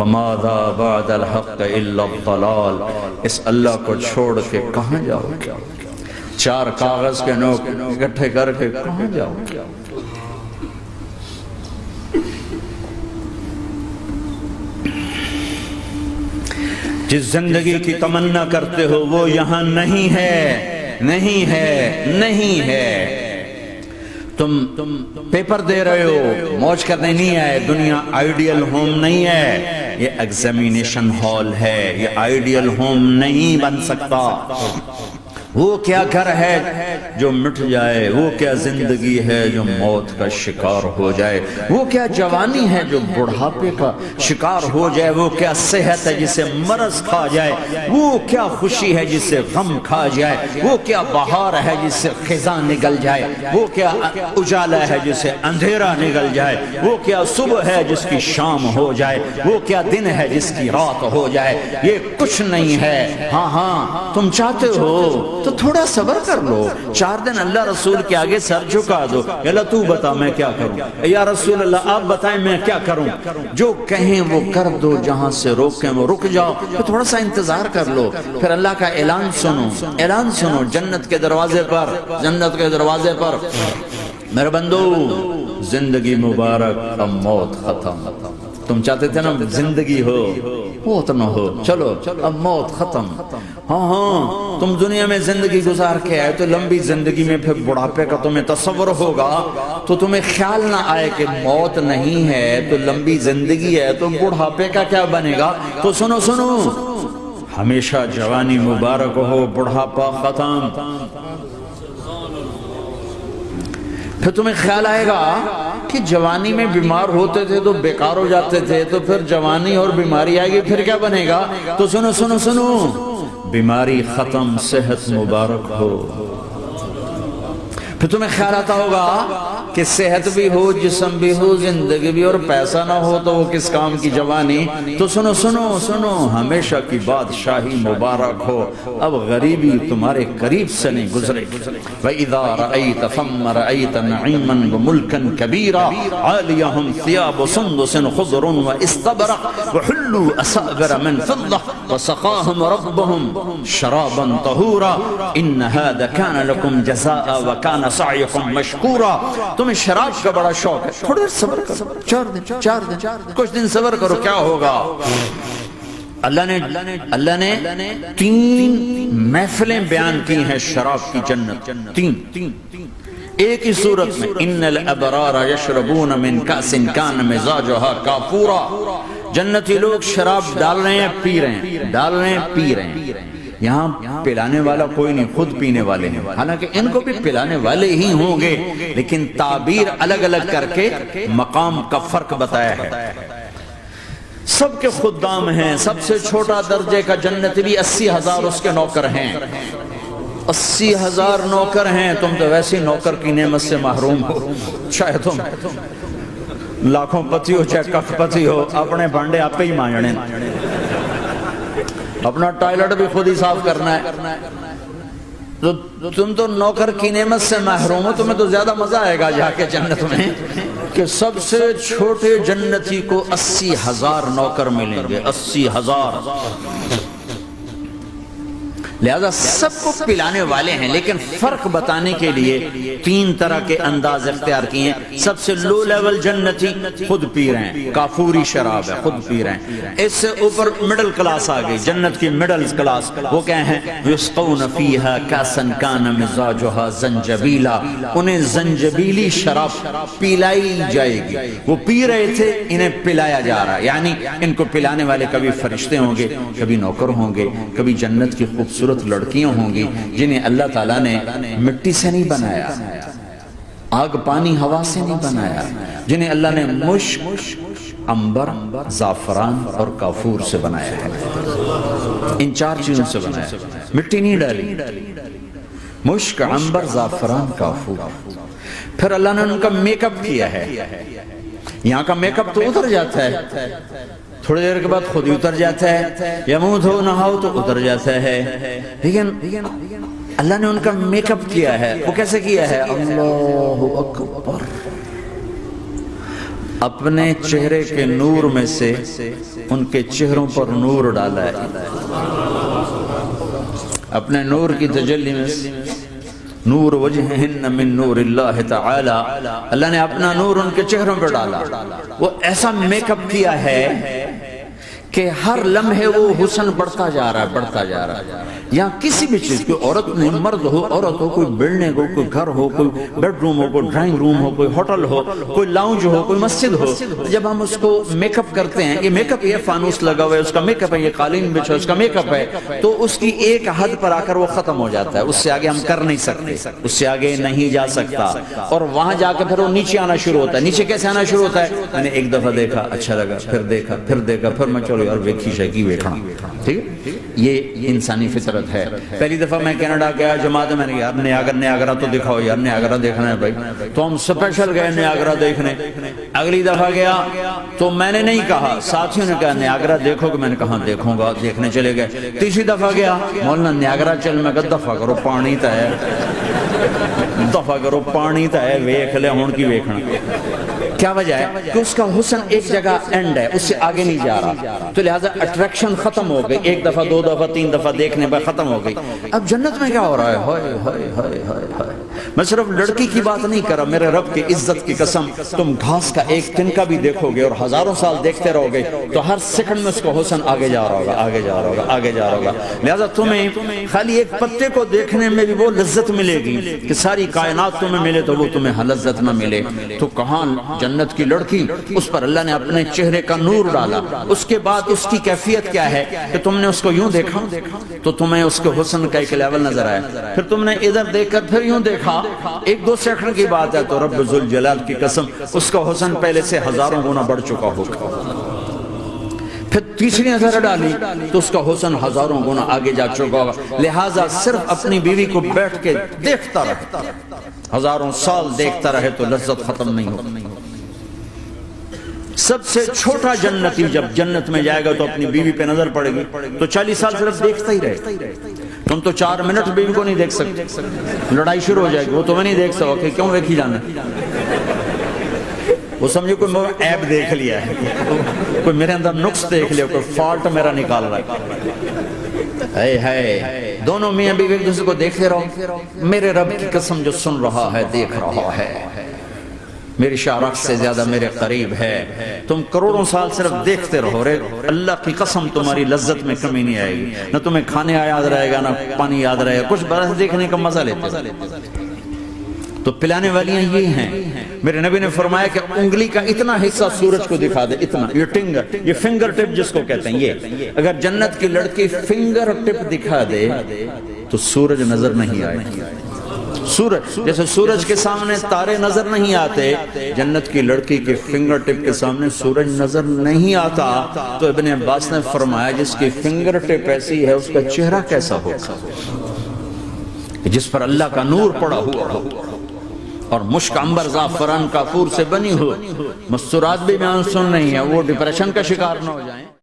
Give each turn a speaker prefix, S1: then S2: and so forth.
S1: فماذا بعد الحق الا الضلال، اس اللہ کو چھوڑ کے کہاں جاؤ گے؟ چار کاغذ کے نوٹ اکٹھے کر کے کہاں جاؤ گے؟ جس زندگی کی تمنا کرتے ہو وہ یہاں نہیں ہے، نہیں ہے، نہیں ہے۔ تم پیپر دے رہے ہو، موج کرنے نہیں آئے۔ دنیا آئیڈیل ہوم نہیں ہے، یہ ایگزامینیشن ہال ہے، یہ آئیڈیل ہوم نہیں بن سکتا۔ وہ کیا گھر ہے جو مٹ جائے، وہ کیا زندگی ہے جو موت کا شکار ہو جائے، وہ کیا جوانی ہے جو بڑھاپے کا شکار ہو جائے، وہ کیا صحت ہے جسے مرض کھا جائے، وہ کیا خوشی ہے جسے غم کھا جائے، وہ کیا بہار ہے جسے خزاں نگل جائے، وہ کیا اجالا ہے جسے اندھیرا نگل جائے، وہ کیا صبح ہے جس کی شام ہو جائے، وہ کیا دن ہے جس کی رات ہو جائے۔ یہ کچھ نہیں ہے۔ ہاں تم چاہتے ہو تو تھوڑا صبر کر لو، 4 دن اللہ رسول کے آگے سر جھکا دو، یا اللہ تو بتا میں کیا کروں، یا رسول اللہ آپ بتائیں میں کیا کروں۔ جو کہیں وہ کر دو، جہاں سے روکیں وہ رک جاؤ، پھر تھوڑا سا انتظار کر لو، پھر اللہ کا اعلان سنو، اعلان سنو جنت کے دروازے پر، جنت کے دروازے پر۔ میرے بندو زندگی مبارک، اب موت ختم۔ تم چاہتے تھے نا زندگی ہو، موت نہ ہو، چلو اب موت ختم۔ ہاں تم دنیا میں زندگی گزار کے آئے تو لمبی زندگی میں پھر بڑھاپے کا تمہیں تصور ہوگا، تو تمہیں خیال نہ آئے کہ موت نہیں ہے تو لمبی زندگی ہے تو بڑھاپے کا کیا بنے گا۔ تو سنو سنو، ہمیشہ جوانی مبارک ہو، بڑھاپا ختم۔ پھر تمہیں خیال آئے گا کہ جوانی میں بیمار ہوتے تھے تو بیکار ہو جاتے تھے، تو پھر جوانی اور بیماری آئے گی پھر کیا بنے گا۔ تو سنو سنو سنو، بیماری ختم، صحت مبارک ہو۔ پھر تمہیں خیال آتا ہوگا کہ صحت بھی ہو، جسم بھی ہو، زندگی بھی، اور پیسہ نہ ہو تو وہ کس کام کی جوانی۔ تو سنو سنو سنو، ہمیشہ کی بادشاہی مبارک ہو، اب غریبی تمہارے قریب سے نہیں گزرے۔ وَإِذَا رَأَيْتَ ثَمَّ رَأَيْتَ نَعِيمًا وَمُلْكًا كَبِيرًا عَالِيَهُمْ ثِيَابُ سُنْدُسٍ خُضْرٌ وَإِسْتَبْرَقٍ وَحُلُّوا أَسَاوِرَ مِنْ فِضَّةٍ وَسَقَاهُمْ رَبُّهُمْ شَرَابًا طَهُورًا إِنَّ هَذَا كَانَ لَكُمْ جَزَاءً وَكَانَ سَعْيُكُمْ مشکورا۔ تمہیں شراب کا بڑا شوق ہے، تھوڑا صبر کرو، 4 دن کچھ دن صبر کرو، کیا ہوگا۔ اللہ نے 3 محفلیں بیان کی ہیں شراب کی جنت، 3 ایک ہی صورت میں۔ ان الابرار یشربون من کاس کان مزاجها کافورا، جنتی لوگ شراب ڈال رہے ہیں، پی رہے ہیں، ڈال رہے ہیں، پی رہے ہیں۔ یہاں پلانے والا کوئی نہیں، خود پینے والے ہیں، حالانکہ ان کو بھی پلانے والے ہی ہوں گے، لیکن تعبیر الگ الگ کر کے مقام کا فرق بتایا ہے۔ سب کے خدام ہیں، سب سے چھوٹا درجے کا جنتی بھی 80,000 اس کے نوکر ہیں، 80,000 نوکر ہیں۔ تم تو ویسے نوکر کی نعمت سے محروم ہو، چاہے تم لاکھوں پتی ہو چاہے کخ پتی ہو، اپنے بانڈے آپ ہی مانجنے، اپنا ٹوائلٹ بھی خود ہی صاف کرنا ہے۔ تو تم تو نوکر کی نعمت سے محروم ہو، تمہیں تو زیادہ مزہ آئے گا جا کے جنت میں کہ سب سے چھوٹے جنتی کو 80,000 نوکر ملیں گے، 80,000۔ لہذا سب کو پلانے والے ہیں، لیکن فرق بتانے کے لیے 3 طرح کے انداز اختیار کیے ہیں۔ سب سے لو لیول جنتی خود پی رہے ہیں، کافوری شراب ہے، خود پی رہے ہیں۔ اس سے اوپر مڈل کلاس آ گئی، جنت کی مڈل کلاس، وہ کہیں ہیں یسقون فیہا کاسا کان مزاجہا زنجبیلا، انہیں زنجبیلی شراب پلائی جائے گی۔ وہ پی رہے تھے، انہیں پلایا جا رہا ہے، یعنی ان کو پلانے والے کبھی فرشتے ہوں گے، کبھی نوکر ہوں گے، کبھی جنت کی خوبصورت لڑکیاں ہوں گی جنہیں اللہ تعالیٰ نے مٹی سے نہیں بنایا، آگ پانی ہوا سے نہیں بنایا، جنہیں اللہ نے مشک، عنبر، زعفران اور کافور سے بنایا ہے۔ ان 4 چیزوں سے بنایا، مٹی نہیں ڈالی، مشک، عنبر، زعفران، کافور۔ پھر اللہ نے ان کا میک اپ کیا ہے۔ یہاں کا میک اپ تو اتر جاتا ہے، تھوڑی دیر کے بعد خود ہی اتر جاتا ہے، یا منہ دھو نہاؤ تو اتر جاتا ہے، لیکن اللہ نے ان کا میک اپ کیا ہے۔ وہ کیسے کیا ہے؟ اللہ اکبر، اپنے چہرے کے نور میں سے ان کے چہروں پر نور ڈالا ہے، اپنے نور کی تجلی میں سے نور وجہہن من نور اللہ تعالی، اللہ نے اپنا نور ان کے چہروں پر ڈالا۔ وہ ایسا میک اپ کیا ہے کہ ہر لمحے وہ حسن بڑھتا جا رہا ہے، بڑھتا جا رہا ہے۔ یہاں کسی بھی چیز، کوئی عورت نہیں، مرد ہو، عورت ہو، کوئی بلڈنگ ہو، کوئی گھر ہو، کوئی بیڈ روم ہو، کوئی ڈرائنگ روم ہو، کوئی ہوٹل ہو، کوئی لاؤنج ہو، کوئی مسجد ہو، جب ہم اس کو میک اپ کرتے ہیں، یہ میک اپ، یہ فانوس لگا ہوا ہے اس کا میک اپ ہے، یہ قالین بچھا اس کا میک اپ ہے، تو اس کی ایک حد پر آ کر وہ ختم ہو جاتا ہے، اس سے آگے ہم کر نہیں سکتے، اس سے آگے نہیں جا سکتا، اور وہاں جا کے پھر وہ نیچے آنا شروع ہوتا ہے۔ نیچے کیسے آنا شروع ہوتا ہے؟ میں نے ایک دفعہ دیکھا، اچھا لگا، پھر دیکھا، پھر دیکھا، پھر میں چلو یار ویکھی شیکی ویکھنا، ٹھیک ہے؟ یہ انسانی فطرت ہے۔ پہلی دفعہ میں کینیڈا گیا جماعت میں نے یار نیاگرا تو دکھاؤ یار، نیاگرا دیکھنا ہے بھائی، تو ہم سپیشل گئے نیاگرا دیکھنے۔ اگلی دفعہ گیا تو میں نے نہیں کہا، ساتھیوں نے کہا نیاگرا دیکھو گے، میں نے کہا دیکھوں گا، دیکھنے چلے گئے۔ تیسری دفعہ گیا، مولانا نیاگرا چل، میں کہا دفعہ کرو پانی تا ہے، دفعہ کرو پانی تا ہے، ویکھ لے ہون کی ویکھنا۔ کیا وجہ ہے؟ کہ اس کا حسن ایک جگہ اینڈ ہے، اس سے آگے نہیں جا رہا، تو لہٰذا اٹریکشن ختم ہو گئی، ایک دفعہ دو دفعہ تین دفعہ دیکھنے پر ختم ہو گئی۔ اب جنت میں کیا ہو رہا ہے؟ ہائے ہائے ہائے ہائے ہائے، میں صرف لڑکی کی بات نہیں کر رہا، میرے رب کی عزت کی قسم، تم گھاس کا ایک تنکا بھی دیکھو گے اور ہزاروں سال دیکھتے رہو گے تو ہر سیکنڈ میں اس کا حسن آگے جا رہا ہوگا، آگے جا رہا ہوگا، آگے جا رہا ہوگا۔ لہٰذا تمہیں خالی ایک پتے کو دیکھنے میں بھی وہ لذت ملے گی کہ ساری کائنات تمہیں ملے تو وہ تمہیں لذت نہ ملے، تو کہاں جنت کی لڑکی، اس پر اللہ نے اپنے چہرے کا نور ڈالا۔ اس کے بعد اس کی کیفیت کیا ہے کہ تم نے اس کو یوں دیکھا تو تمہیں اس کے حسن کا ایک لیول نظر آیا، پھر تم نے ادھر دیکھ کر پھر یوں دیکھا، ایک دو سیکنڈ کی بات ہے، تو رب ذوالجلال کی قسم اس کا حسن پہلے سے ہزاروں گنا بڑھ چکا ہوگا۔ پھر تیسری نظر ڈالی تو اس کا حسن ہزاروں گنا آگے جا چکا ہوگا۔ لہٰذا صرف اپنی بیوی کو بیٹھ کے دیکھتا رہے، ہزاروں سال دیکھتا رہے تو لذت ختم نہیں ہوگی۔ سب سے چھوٹا جنتی جب جنت میں جائے گا تو اپنی بیوی پہ نظر پڑے گی تو 40 سال صرف دیکھتا ہی رہے۔ تم تو 4 منٹ بیوی کو نہیں دیکھ سکتے، لڑائی شروع ہو جائے گی، وہ تمہیں نہیں دیکھ سکو کہ کیوں دیکھی جانا، وہ سمجھو کوئی عیب دیکھ لیا ہے، کوئی میرے اندر نقص دیکھ لیا، کوئی فالٹ میرا نکال رہا ہے۔ ہے دونوں میاں بیوی ایک دوسرے کو دیکھتے رہو، میرے رب کی قسم جو سن رہا ہے، دیکھ رہا ہے، میری شارخ سے زیادہ میرے قریب ہے۔ تم کروڑوں سال صرف دیکھتے رہو رے، اللہ کی قسم تمہاری لذت میں کمی نہیں آئے گی، نہ تمہیں کھانے یاد رہے گا، نہ پانی یاد رہے گا، کچھ برس دیکھنے کا مزہ لیتے۔ تو پلانے والیاں یہ ہیں، میرے نبی نے فرمایا کہ انگلی کا اتنا حصہ سورج کو دکھا دے، اتنا، یہ فنگر ٹپ جس کو کہتے ہیں، یہ اگر جنت کی لڑکی فنگر ٹپ دکھا دے تو سورج نظر نہیں آئے۔ سورج جیسے سورج کے سامنے تارے نظر نہیں آتے، جنت کی لڑکی کے فنگر ٹپ کے سامنے سورج نظر نہیں آتا۔ تو ابن عباس نے فرمایا جس کی فنگر ٹپ ایسی ہے اس کا چہرہ کیسا ہوگا، جس پر اللہ کا نور پڑا ہوا ہو اور مشک عنبر زعفران کافور سے بنی ہو، مستورات بھی بیان سن نہیں ہے، وہ ڈپریشن کا شکار نہ ہو جائیں۔